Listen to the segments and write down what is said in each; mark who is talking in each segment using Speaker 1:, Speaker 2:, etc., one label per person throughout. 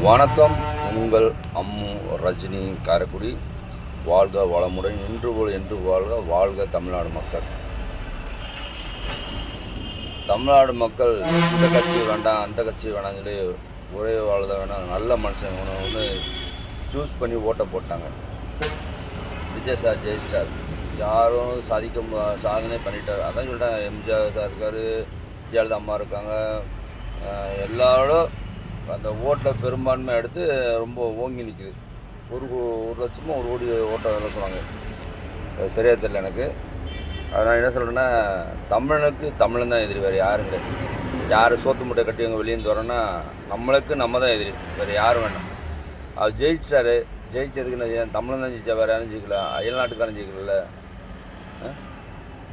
Speaker 1: வணக்கம். உங்கள் அம்மு ரஜினி காரைக்குடி. வாழ்க வளமுடன், இன்று போல் என்று வாழ்க. வாழ்க தமிழ்நாடு மக்கள். தமிழ்நாடு மக்கள் இந்த கட்சி வேண்டாம் அந்த கட்சி வேணாம்னு சொல்லி ஒரே வாழ்த வேணாம், நல்ல மனுஷன் ஒன்று சூஸ் பண்ணி ஓட்டை போட்டாங்க. விஜய் சார் ஜெயிச்சிட்டார். யாரும் சாதனை பண்ணிட்டார். அதான் சொல்லிட்டாங்க. எம்ஜிஆர் சார் இருக்கார், ஜெயலலிதா அம்மா இருக்காங்க. எல்லாரோடும் அந்த ஓட்டில் பெரும்பான்மை எடுத்து ரொம்ப ஓங்கி நிற்குது. ஒரு லட்சமாக ஒரு கோடி ஓட்டை சொன்னாங்க. சரியாக தெரியல எனக்கு. அதனால் என்ன சொல்கிறேன்னா, தமிழனுக்கு தமிழன் தான் எதிரி, வேறு யாரும் கிடையாது. யார் சோத்து முட்டை கட்டி அங்கே வெளியே வரோன்னா நம்மளுக்கு நம்ம தான் எதிரி, வேறு யாரும் வேண்டாம். அவர் ஜெயிச்சிட்டாரு. ஜெயிச்சதுக்கு என்ன, தமிழன் தான் ஜெயிச்சா, வேறு யாரும் ஜெயிக்கல. அயல்நாட்டுக்காரன் ஜெயிக்கல.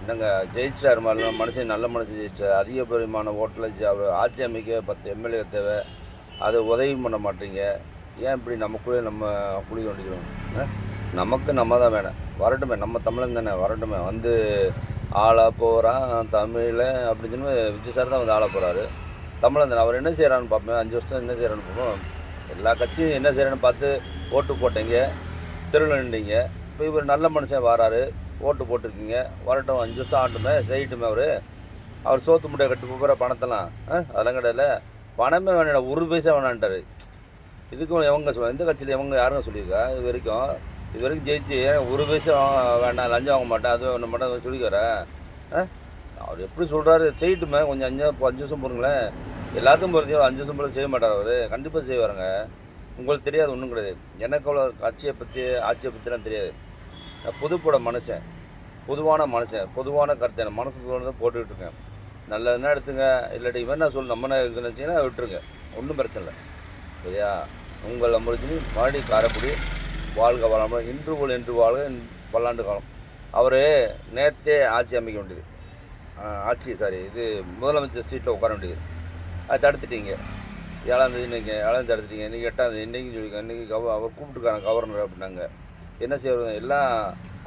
Speaker 1: என்னங்க ஜெயிச்சிட்டாரு மாதிரி மனுஷன், நல்ல மனுஷன் ஜெயிச்சார். அதிகபரிமான ஓட்டில் அவர் ஆட்சி அமைக்க 10 எம்எல்ஏ தேவை. அதை உதவி பண்ண மாட்டீங்க. ஏன் இப்படி நமக்குள்ளே நம்ம குழி தோண்டிக்கிறோம்? நமக்கு நம்ம தான் வேணும். வரட்டுமே, நம்ம தமிழன் தானே, வரட்டுமே. வந்து ஆளாக போகிறான் தமிழில் அப்படின்னு சொல்லி விஜய் சார் தான் வந்து ஆளாக போகிறாரு. தமிழன் தானே. அவர் என்ன செய்கிறான்னு பார்ப்பேன். 5 வருஷம் என்ன செய்கிறான்னு பார்ப்போம். எல்லா கட்சியும் என்ன செய்கிறான்னு பார்த்து ஓட்டு போட்டீங்க, தெருவில் நின்றீங்க. இப்போ இவர் நல்ல மனுஷன் வராரு, ஓட்டு போட்டிருக்கீங்க. வரட்டும், 5 வருஷம் ஆட்டுமே, செய்யட்டுமே. அவர் சோத்து முட்டையை கட்டி போகிற பணத்தெல்லாம் அதெல்லாம் கிடையாது. பணமே வேணாம், 1 பைசா வேணான்ட்டார். இதுக்கும் எவங்க எந்த கட்சியில் எவங்க யாருங்க சொல்லியிருக்கா? இது வரைக்கும் ஜெயிச்சு 1 பைசா வேண்டாம், லஞ்சம் வாங்க மாட்டேன், அது ஒன்று மட்டும் சொல்லிக்கிறேன். அவர் எப்படி சொல்கிறாரு, செய்யட்டுமே. கொஞ்சம் 5 வருஷம் போகிறீங்களேன். எல்லாத்துக்கும் போகிறது 5 வருஷம் போல செய்ய மாட்டார். அவர் கண்டிப்பாக செய்வாருங்க. உங்களுக்கு தெரியாது, ஒன்றும் கிடையாது. எனக்கு அவ்வளோ ஆட்சியை பற்றிலாம் தெரியாது. புதுப்பட மனுஷன், பொதுவான மனுஷன், பொதுவான கருத்தை என் மனசு தான் போட்டுக்கிட்டு இருக்கேன். நல்லதுன்னா எடுத்துங்க, இல்லாட்டி இவன் என்ன சொல்லு நம்ம நினச்சிங்கன்னா விட்டுருங்க, ஒன்றும் பிரச்சனை இல்லை. சரியா? உங்கள் அம்மரஜினி மறுபடி காரைக்குடி. வாழ்க வளமுடன், இன்று போல் என்று வாழ்க. பல்லாண்டு காலம். அவர் நேரத்தே ஆட்சி அமைக்க வேண்டியது, இது முதலமைச்சர் சீட்டில் உட்கார வேண்டியது. அதை தடுத்துட்டீங்க. 7ஆம் தேதி இன்றைக்கி 7ஆம் தேதி தடுத்துட்டீங்க. இன்றைக்கி 8ஆம் தேதி இன்றைக்கி சொல்லியிருக்காங்க. இன்றைக்கி அவர் கூப்பிட்டுருக்காங்க கவர்னர் அப்படின்னாங்க. என்ன செய்வது? எல்லாம்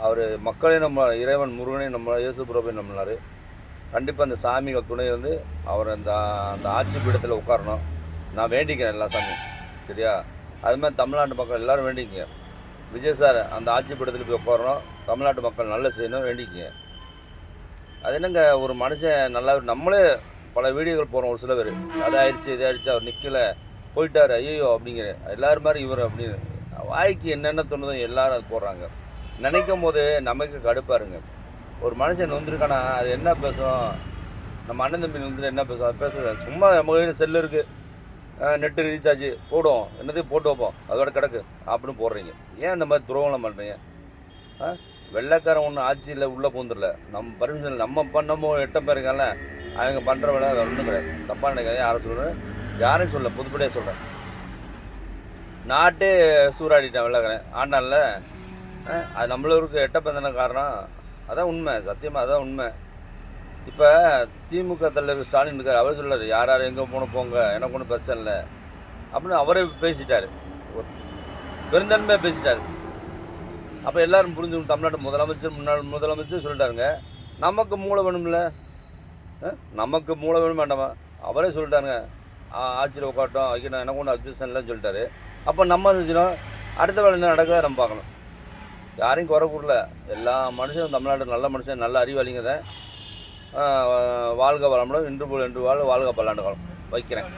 Speaker 1: அவர் மக்களையும் நம்ம இறைவன் முருகனையும் நம்ம இயேசு பிரபையும் நம்மளார். கண்டிப்பாக அந்த சாமிகள் துணை வந்து அவர் அந்த ஆட்சி பீடத்தில் உட்காரணும். நான் வேண்டிக்கிறேன் எல்லா சாமியும். சரியா? அது மாதிரி தமிழ்நாட்டு மக்கள் எல்லோரும் வேண்டிக்கங்க. விஜய் சார் அந்த ஆட்சி பீடத்தில் போய் உட்காரணும். தமிழ்நாட்டு மக்கள் நல்ல செய்யணும், வேண்டிக்கங்க. அது என்னங்க, ஒரு மனுஷன் நல்லா, நம்மளே பல வீடியோக்கள் போகிறோம். ஒரு சில பேர் அது ஆயிடுச்சு இது ஆயிடுச்சு, அவர் நிற்கலை போயிட்டார், ஐயோ அப்படிங்கிற எல்லாரும் மாதிரி இவர் அப்படின்னு வாய்க்கு என்னென்ன தோணுதோ எல்லாரும் அது போடுறாங்க. நினைக்கும் போது நமக்கு கடுப்பாருங்க. ஒரு மனுஷன் வந்துருக்கானா அது என்ன பேசும்? நம்ம அண்ணன் தம்பி வந்து என்ன பேசும்? அது பேசுறது சும்மா நம்ம கையில் செல்லு இருக்குது, நெட்டு ரீசார்ஜ் போடுவோம், என்னத்தையும் போட்டு வைப்போம், அதோட கிடக்கு அப்படின்னு போடுறீங்க. ஏன் இந்த மாதிரி துரோகம் பண்ணுறீங்க? வெள்ளைக்காரன் ஒன்றும் ஆட்சியில் உள்ளே பூந்துடல. நம்ம பர்மிஷன் நம்ம பண்ணமோ 8 பேர் இருக்கால, அவங்க பண்ணுற வேலை அது ஒன்றும் கிடையாது. தப்பாக நினைக்காது. யாரை சொல்கிறேன், யாரையும் சொல்ல, புதுப்படியாக சொல்கிறேன். நாட்டே சூறாடிட்டேன் வெள்ளைக்காரன் ஆண்டான்ல. அது நம்மளுக்கு 8 பேர் தானே காரணம். அதான் உண்மை, சத்தியமாக அதான் உண்மை. இப்போ திமுக தலைவர் ஸ்டாலின் இருக்கார். அவர் சொல்கிறார், யார் எங்கே போங்க, எனக்கு ஒன்றும் பிரச்சனை இல்லை அப்படின்னு அவரே பேசிட்டார். பெருந்தன்மையாக பேசிட்டார். அப்போ எல்லோரும் புரிஞ்சுக்கணும். தமிழ்நாட்டு முதலமைச்சர், முன்னாள் முதலமைச்சர் சொல்லிட்டாருங்க, நமக்கு மூளை வேணும்ல, நமக்கு மூளை வேணும் வேண்டாமா? அவரே சொல்லிட்டாருங்க, ஆட்சியில் உட்காட்டோம் வைக்கணும், எனக்கு ஒன்றும் அப்ஜெக்ஷன் இல்லைன்னு சொல்லிட்டாரு. அப்போ நம்ம இருந்துச்சுன்னா அடுத்த வேலை என்ன நடக்குதா நம்ம பார்க்கணும். யாரையும் குறை கூடல. எல்லா மனுஷனும் தமிழ்நாடு நல்ல மனுஷன், நல்ல அறிவாளிங்க தான். வாழ்க வளமுடன், இன்று போல் என்று வாழ்க. பல்லாண்டு காலம் வைக்கிறேன்.